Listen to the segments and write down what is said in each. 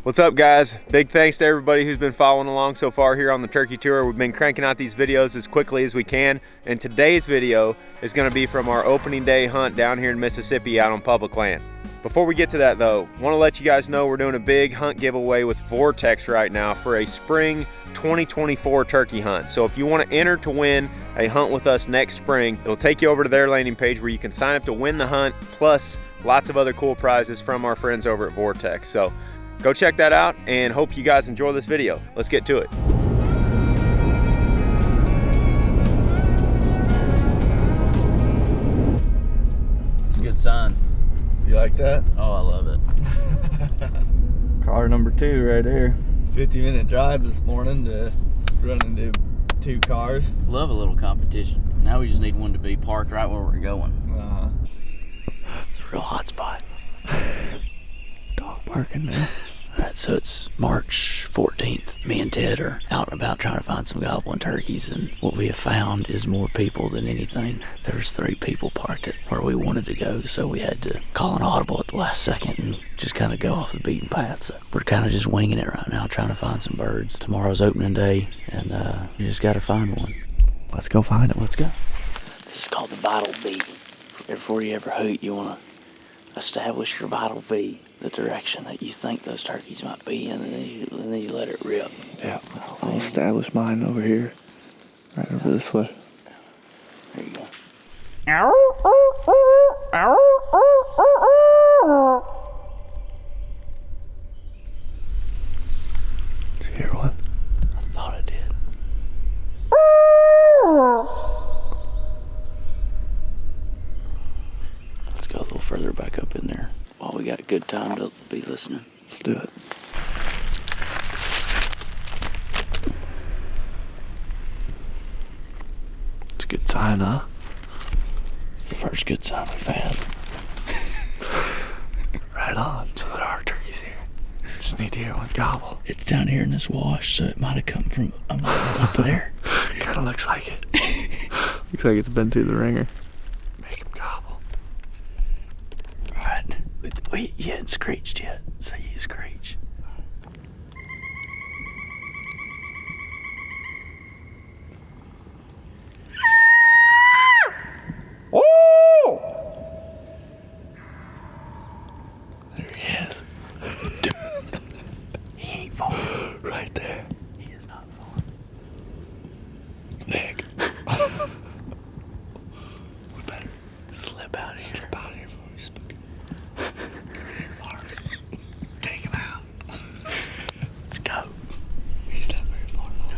What's up, guys? Big thanks to everybody who's been following along so far here on the turkey tour. We've been cranking out these videos as quickly as we can, and today's video is going to be from our opening day hunt down here in Mississippi out on public land. Before we get to that though, want to let you guys know we're doing a big hunt giveaway with Vortex right now for a spring 2024 turkey hunt. So if you want to enter to win a hunt with us next spring, it'll take you over to their landing page where you can sign up to win the hunt, plus lots of other cool prizes from our friends over at Vortex. So go check that out and hope you guys enjoy this video. Let's get to it. It's a good sign. You like that? Oh, I love it. Car number 2 right here. 50-minute drive this morning to run into 2 cars. Love a little competition. Now we just need one to be parked right where we're going. It's a real hot spot. Dog barking now. Alright, so it's March 14th. Me and Ted are out and about trying to find some gobbling turkeys, and what we have found is more people than anything. There's 3 people parked at where we wanted to go, so we had to call an audible at the last second and just kind of go off the beaten path. So we're kind of just winging it right now, trying to find some birds. Tomorrow's opening day, and you just got to find one. Let's go find it. Let's go. This is called the vital bee. Before you ever hoot, you want to establish your vital bee, the direction that you think those turkeys might be, and then you let it rip. Yeah, I'll establish mine over here, right over this way. There you go. Did you hear one? I thought I did. Let's go a little further back up in there while we got good time to be listening. Let's do it. It's a good sign, huh? It's the first good sign we've had. Right on. So there are turkeys here. Just need to hear one gobble. It's down here in this wash, so it might have come from up there. Kinda looks like it. Looks like it's been through the ringer. Make him gobble. Alright. Wait, you hadn't screeched yet, so you screech. There he is. He ain't falling. Right there. He is not falling. Nick. We better Slip out of here. slip out of here before we spook him. Take him out. Let's go. He's not very far along.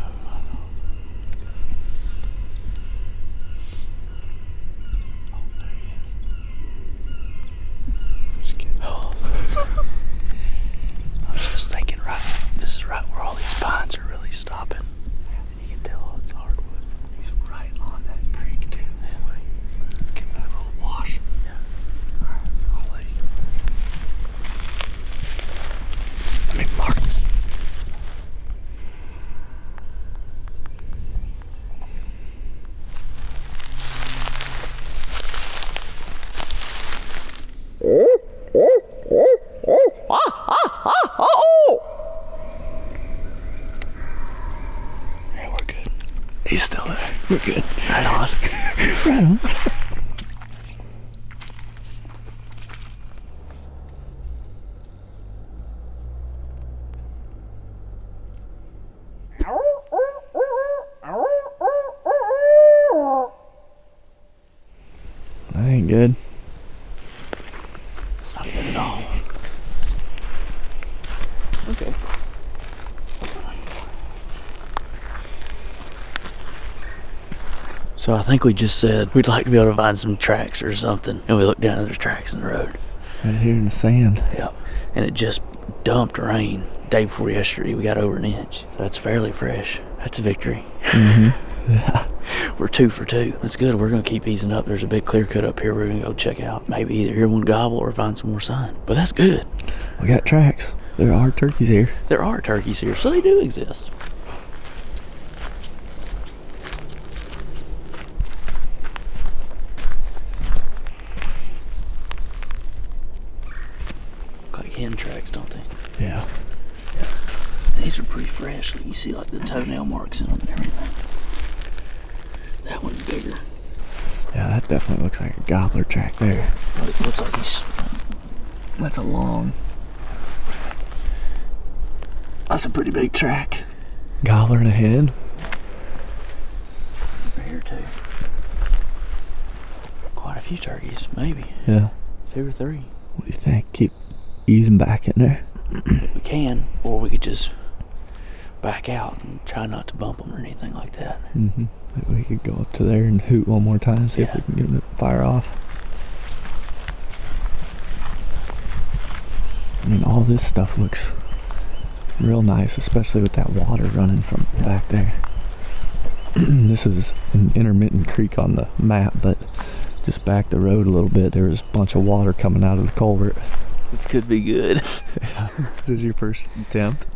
Oh, there he is. Just kidding. Oh. I was just thinking, this is right where all these pines are really stopping. And you can tell it's hardwood. He's right on that creek too. Give him that little wash. Yeah. Alright, I'll let you go. Let me mark. Yeah, we're good. He's still there. We're good. Right on. Right on. That ain't good. It's not good at all. Okay. So I think we just said we'd like to be able to find some tracks or something. And we looked down and there's tracks in the road. Right here in the sand. Yep. And it just dumped rain day before yesterday. We got over an inch. So that's fairly fresh. That's a victory. Mm-hmm. Yeah. We're 2 for 2. That's good. We're going to keep easing up. There's a big clear cut up here we're going to go check out. Maybe either hear one gobble or find some more sign. But that's good. We got tracks. There are turkeys here. There are turkeys here, so they do exist. Look like hen tracks, don't they? Yeah. These are pretty fresh. You see like the toenail marks in them and everything. That one's bigger. Yeah, that definitely looks like a gobbler track there. It looks like he's... That's a long... That's a pretty big track. Gobbler and a hen. Over here too. Quite a few turkeys, maybe. Yeah. 2 or 3. What do you think? Keep easing back in there. We can, or we could just back out and try not to bump them or anything like that. Mm-hmm. We could go up to there and hoot one more time, see if we can get them to fire off. I mean, all this stuff looks real nice, especially with that water running from back there. This is an intermittent creek on the map, but just back the road a little bit, there was a bunch of water coming out of the culvert. This could be good. Yeah. This is your first attempt?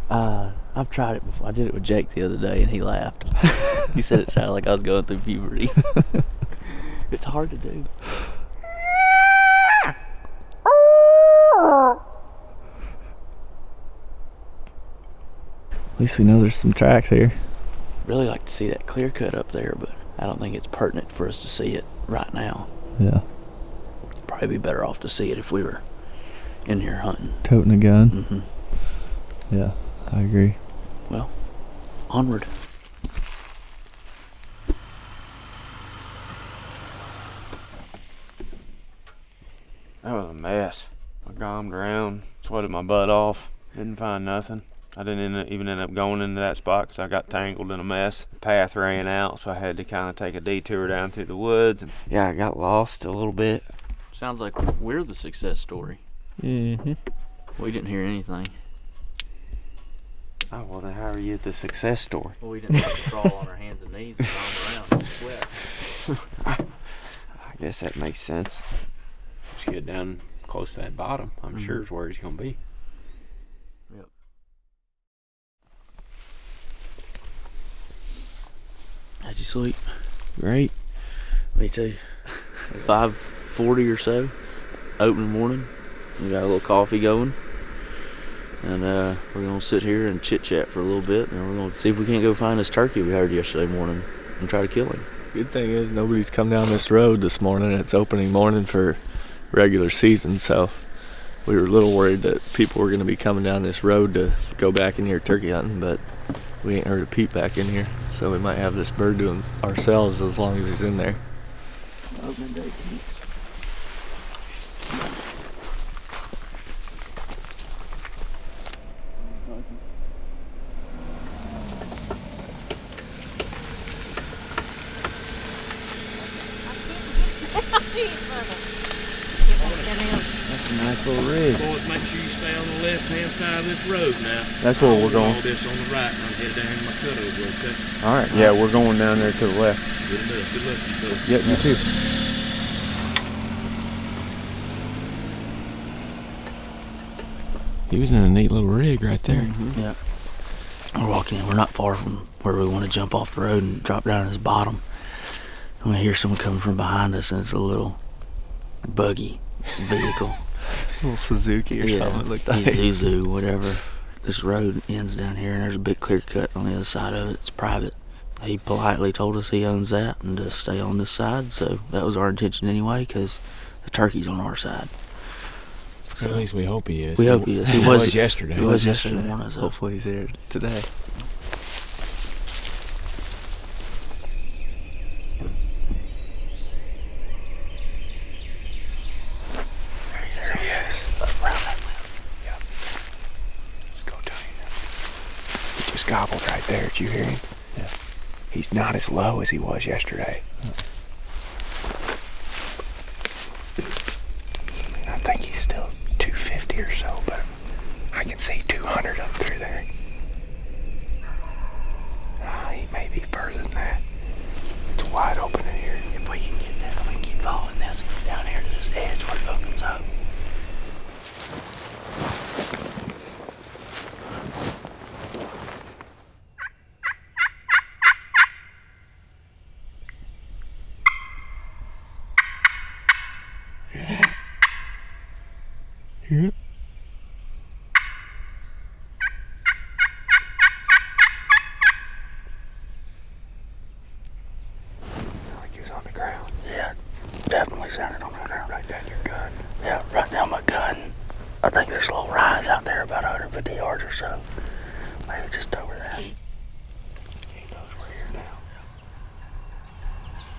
I've tried it before. I did it with Jake the other day and he laughed. He said it sounded like I was going through puberty. It's hard to do. At least we know there's some tracks here. Really like to see that clear cut up there, but I don't think it's pertinent for us to see it right now. Yeah. Probably be better off to see it if we were in here hunting. Toting a gun? Mm-hmm. Yeah, I agree. Well, onward. That was a mess. I gommed around, sweated my butt off, didn't find nothing. I didn't even end up going into that spot because I got tangled in a mess. The path ran out, so I had to kind of take a detour down through the woods. And yeah, I got lost a little bit. Sounds like we're the success story. Mm-hmm. We didn't hear anything. Oh, well then how are you the success story? Well, we didn't have to crawl on our hands and knees and roam around and sweat. I guess that makes sense. Just get down close to that bottom. I'm sure is where he's gonna be. Yep. How'd you sleep? Great. Me too. 5:40 or so. Opening morning. We got a little coffee going. And we're gonna sit here and chit chat for a little bit, and we're gonna see if we can't go find this turkey we heard yesterday morning and try to kill him. Good thing is nobody's come down this road this morning. It's opening morning for regular season, so we were a little worried that people were going to be coming down this road to go back in here turkey hunting, but we ain't heard a peep back in here, so we might have this bird doing ourselves as long as he's in there. Opening day kinks. That's a nice little rig. Boys, make sure you stay on the left-hand side of this road now. That's where we're going. All this on the right, and I'll head down in my cutover, okay? All right, yeah, we're going down there to the left. Good enough. Good luck to you, folks. Yep, you too. He was in a neat little rig right there. Mm-hmm. Yeah. We're walking in. We're not far from where we want to jump off the road and drop down in this bottom. And we hear someone coming from behind us, and it's a little buggy vehicle. A little Suzuki or something. It looked like. Isuzu, whatever. This road ends down here, and there's a big clear cut on the other side of it. It's private. He politely told us he owns that and to stay on this side, so that was our intention anyway, because the turkey's on our side. So at least we hope he is. We hope he is. He was yesterday. He was yesterday morning. So. Hopefully he's here today. There he is. Around that limb. Yep. Let's go tell you that. He just gobbled right there. Did you hear him? Yeah. He's not as low as he was yesterday. I think he's still 250 or so, but I can see 200 up through there. He may be further than that. It's wide open in here. If we can get down, we can keep following this down here to this edge where it opens up. Hear it? I think there's a little rise out there about 150 yards or so. Maybe just over that. He knows we're here now.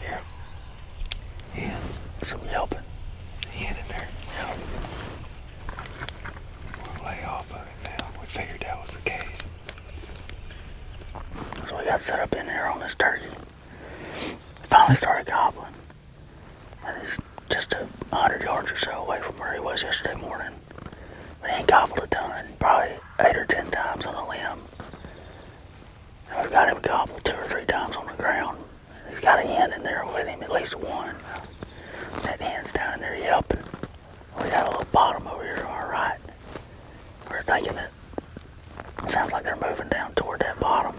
Yeah. Hands. Some yelping. Hand in there. Yeah. We'll lay off of it now. We figured that was the case. So we got set up in there on this turkey. Finally started gobbling. And he's just 100 yards or so away from where he was yesterday morning. But he ain't gobbled a ton, probably 8 or 10 times on a limb. And we've got him gobbled 2 or 3 times on the ground. He's got a hen in there with him, at least one. That hen's down in there yelping. We got a little bottom over here to our right. We're thinking that it sounds like they're moving down toward that bottom.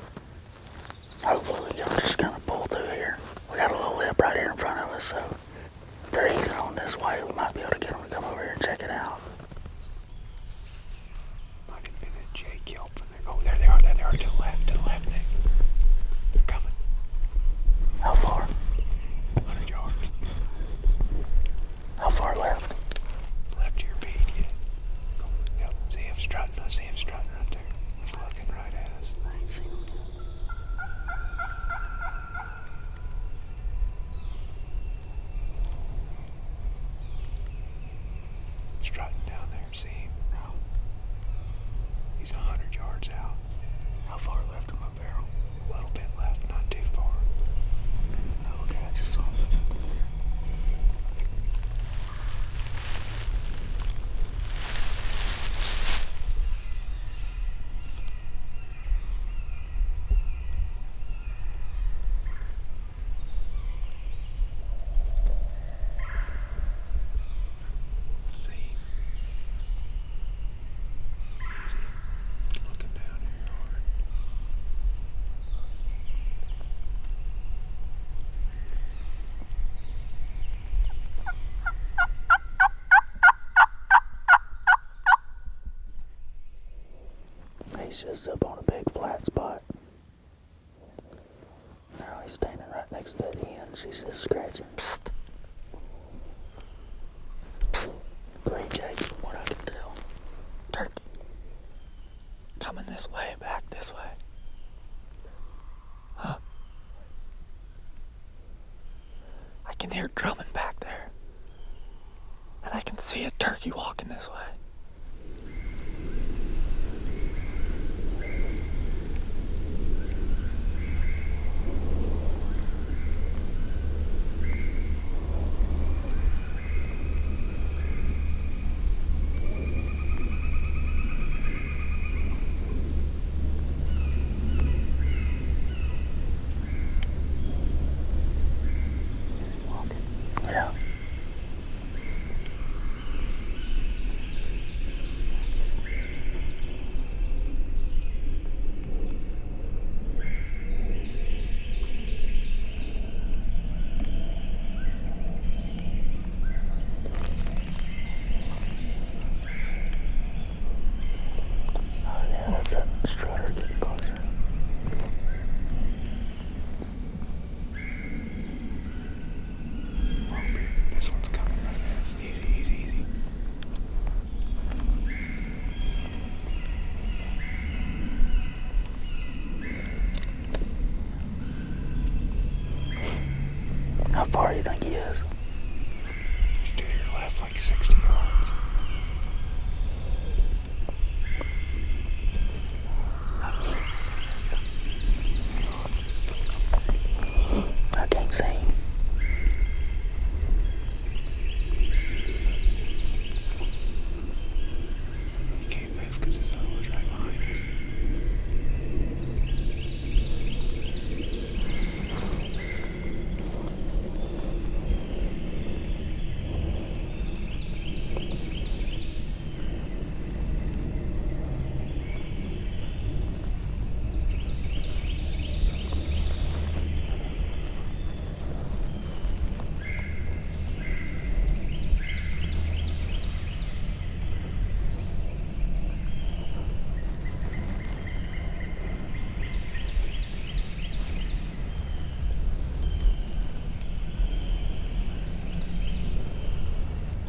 Hopefully we can just kind of pull through here. We got a little lip right here in front of us, so if they're easing on this way, we might be able to get them to come over here and check it out. Might have been a Jake yelping there. Oh, there they are. There they are. To the left, Nick. They're coming. How far? 100 yards. How far left? Left to your bead yet. Yep. See him strutting. I see him strutting right there. He's looking right at us. I ain't seen them. Strutting down there. See him? He's 100 yards out. How far left of my barrel? A little bit left, not too far. Oh, okay, I just saw him. See him? Easy. Looking down here hard. He's just up on a big flat spot. Now he's standing right next to that hen. She's just scratching. Psst. Psst. Great, Jake, from what I can tell. Turkey. Coming this way, back this way. Huh. I can hear drumming back there. And I can see a turkey walking this way. Yeah. Oh yeah, that's a strutter getting closer. This one's coming right at us. Easy, easy, easy. How far do you think he is? He's to your left like 60 yards. I can't see him. He can't move because his elbow's right behind us.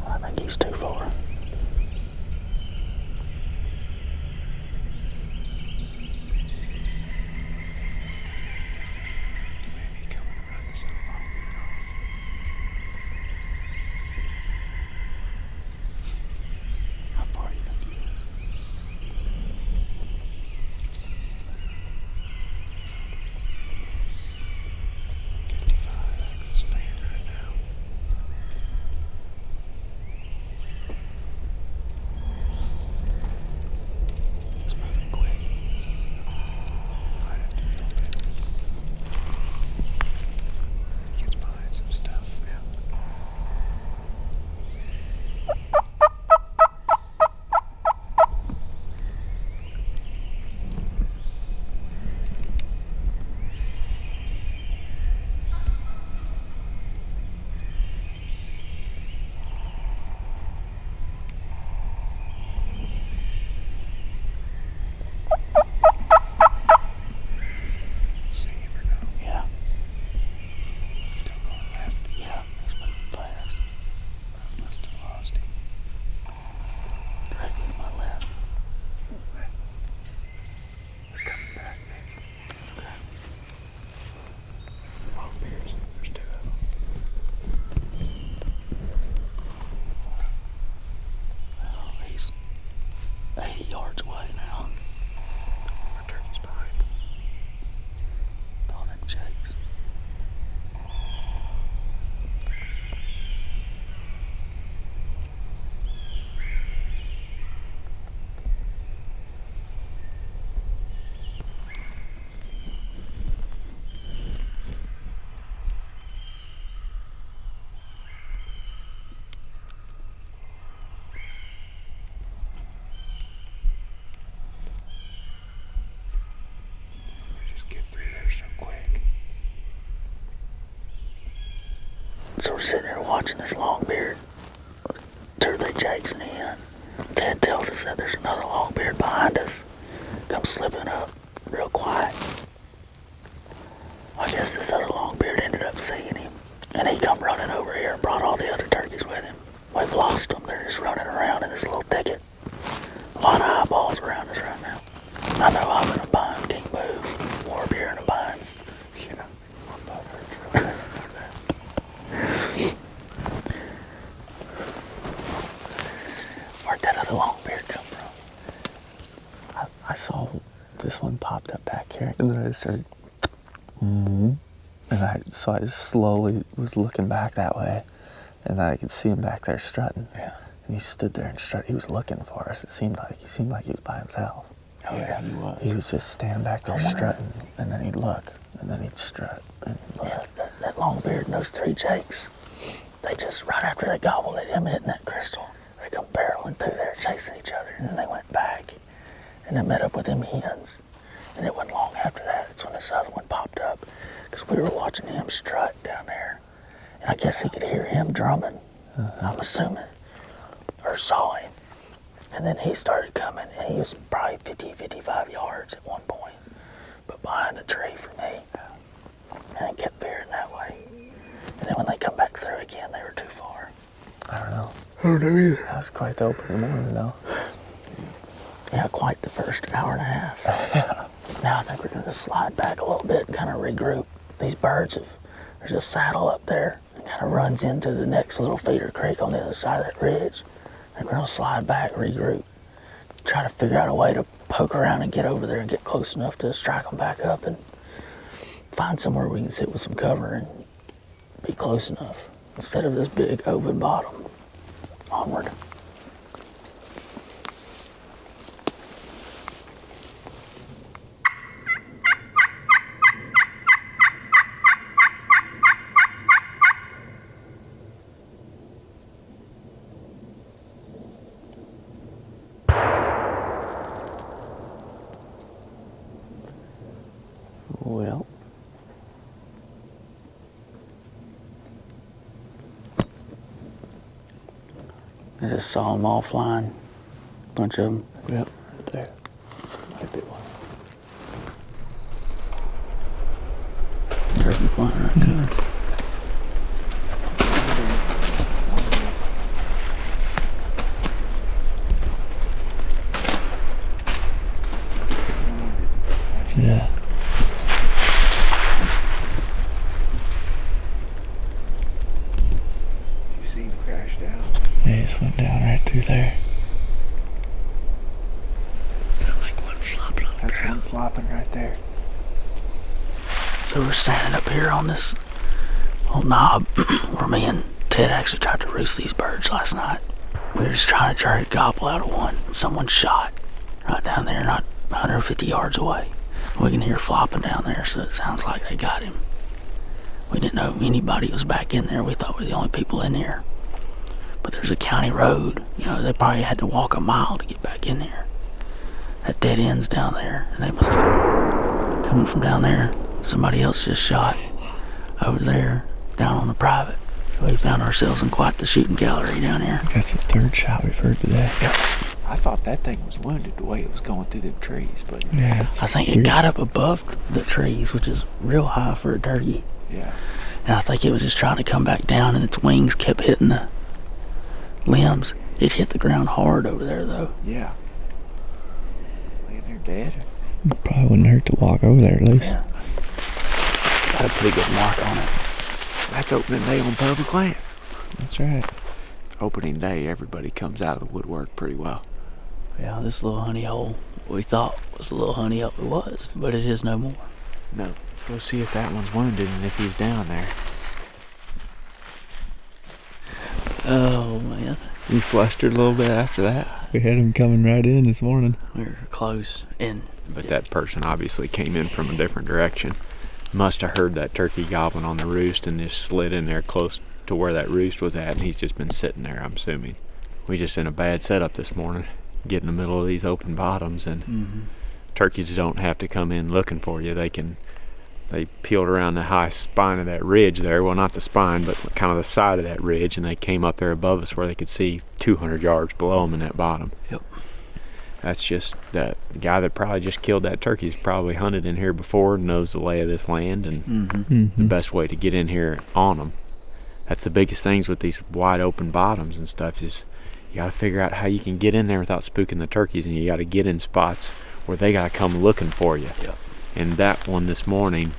I think he's too far. Let's get through there so quick. So we're sitting there watching this longbeard. 2 or 3 jakes in the end. Ted tells us that there's another longbeard behind us. Comes slipping up real quiet. I guess this other longbeard ended up seeing him. And he come running over here and brought all the other turkeys with him. We've lost them. They're just running around in this little thicket. A lot of eyeballs around us right now. I know I'm in a bind. Can't move. Warp, you're in a bind. Yeah, my butt hurts. Where'd that other longbeard come from? I saw this one popped up back here, and then I just heard, and I just slowly was looking back that way, and then I could see him back there strutting. Yeah. And he stood there and strutted. He was looking for us. It seemed like he was by himself. Oh yeah, he was. He was just standing back there strutting, and then he'd look, and then he'd strut, and look. Yeah, that longbeard and those 3 jakes, they just, right after they gobbled at him hitting that crystal, they come barreling through there chasing each other, and then they went back, and they met up with them hens. And it wasn't long after that, it's when this other one popped up, because we were watching him strut down there, and I guess he could hear him drumming, I'm assuming, or saw him. And then he started coming, and he was probably 50, 55 yards at one point, but behind a tree for me. And it kept veering that way. And then when they come back through again, they were too far. I don't know. I don't know either. That was quite the opening morning, though. Yeah, quite the first hour and a half. Now I think we're going to slide back a little bit and kind of regroup. These birds there's a saddle up there and kind of runs into the next little feeder creek on the other side of that ridge. I think we're going to slide back, regroup, try to figure out a way to poke around and get over there and get close enough to strike them back up and find somewhere we can sit with some cover and be close enough instead of this big open bottom. Onward. Well, I just saw them all flying, bunch of them. Yep, right there. Might be one. Turkey flying right there. Yeah. You see him crash down? Yeah, he just went down right through there. Like one flopping on the That's ground. one flopping right there. So we're standing up here on this little knob where me and Ted actually tried to roost these birds last night. We were just trying to gobble out of one. Someone shot right down there, not 150 yards away. We can hear flopping down there, so it sounds like they got him. We didn't know anybody was back in there. We thought we were the only people in here. But there's a county road. You know, they probably had to walk a mile to get back in here. That dead end's down there, and they must have coming from down there. Somebody else just shot over there, down on the private. So we found ourselves in quite the shooting gallery down here. That's the 3rd shot we've heard today. Yep. I thought that thing was wounded the way it was going through them trees, but Yeah, I think it got up above the trees, which is real high for a turkey. yeah. And I think it was just trying to come back down, and its wings kept hitting the limbs. It hit the ground hard over there, though. Yeah. Laying there dead. probably wouldn't hurt to walk over there at least. Yeah. Got a pretty good mark on it. That's opening day on public land. That's right. Opening day, everybody comes out of the woodwork pretty well. Yeah, this little honey hole we thought was a little honey hole. It was, but it is no more. No. Go see if that one's wounded and if he's down there. Oh, man. We flustered a little bit after that. We had him coming right in this morning. We were close. But that person obviously came in from a different direction. Must have heard that turkey gobbling on the roost and just slid in there close to where that roost was at, and he's just been sitting there, I'm assuming. We just in a bad setup this morning, get in the middle of these open bottoms, and turkeys don't have to come in looking for you. They peeled around the high spine of that ridge there. Well, not the spine, but kind of the side of that ridge, and they came up there above us where they could see 200 yards below them in that bottom. Yep. That's just that the guy that probably just killed that turkey's probably hunted in here before, knows the lay of this land and the best way to get in here on them. That's the biggest things with these wide open bottoms and stuff, is you got to figure out how you can get in there without spooking the turkeys, and you got to get in spots where they got to come looking for you. Yep. And that one this morning,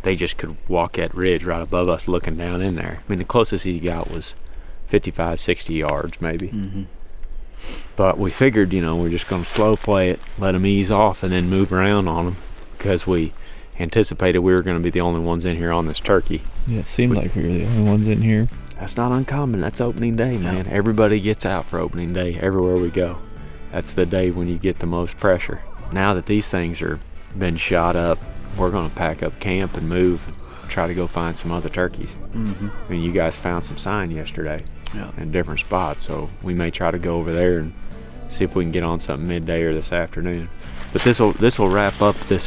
they just could walk that ridge right above us looking down in there. I mean, the closest he got was 55, 60 yards maybe. But we figured, we're just going to slow play it, let them ease off, and then move around on them, because we anticipated we were going to be the only ones in here on this turkey. Yeah, it seemed like we were the only ones in here. That's not uncommon. That's opening day, man. Everybody gets out for opening day everywhere we go. That's the day when you get the most pressure. Now that these things are been shot up, we're going to pack up camp and move and try to go find some other turkeys. I mean, you guys found some sign yesterday in different spots, so we may try to go over there and see if we can get on something midday or this afternoon. But this will wrap up this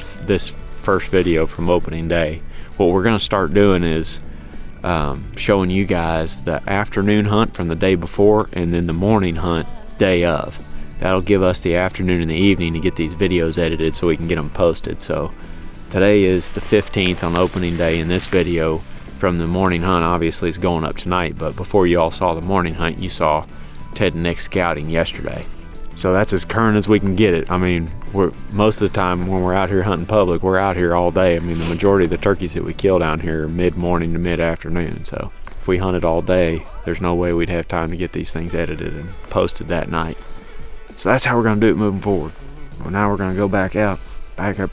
first video from opening day. What we're going to start doing is showing you guys the afternoon hunt from the day before, and then the morning hunt day of. That'll give us the afternoon and the evening to get these videos edited so we can get them posted. So today is the 15th on opening day, and this video from the morning hunt obviously is going up tonight, but before you all saw the morning hunt, you saw Ted and Nick scouting yesterday. So that's as current as we can get it. I mean, most of the time when we're out here hunting public, we're out here all day. I mean, the majority of the turkeys that we kill down here are mid-morning to mid-afternoon. So if we hunted all day, there's no way we'd have time to get these things edited and posted that night. So that's how we're going to do it moving forward. Well, now we're going to go back up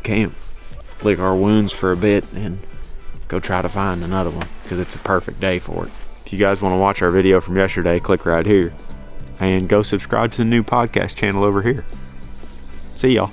camp, lick our wounds for a bit, and go try to find another one, because it's a perfect day for it. If you guys want to watch our video from yesterday, click right here. And go subscribe to the new podcast channel over here. See y'all.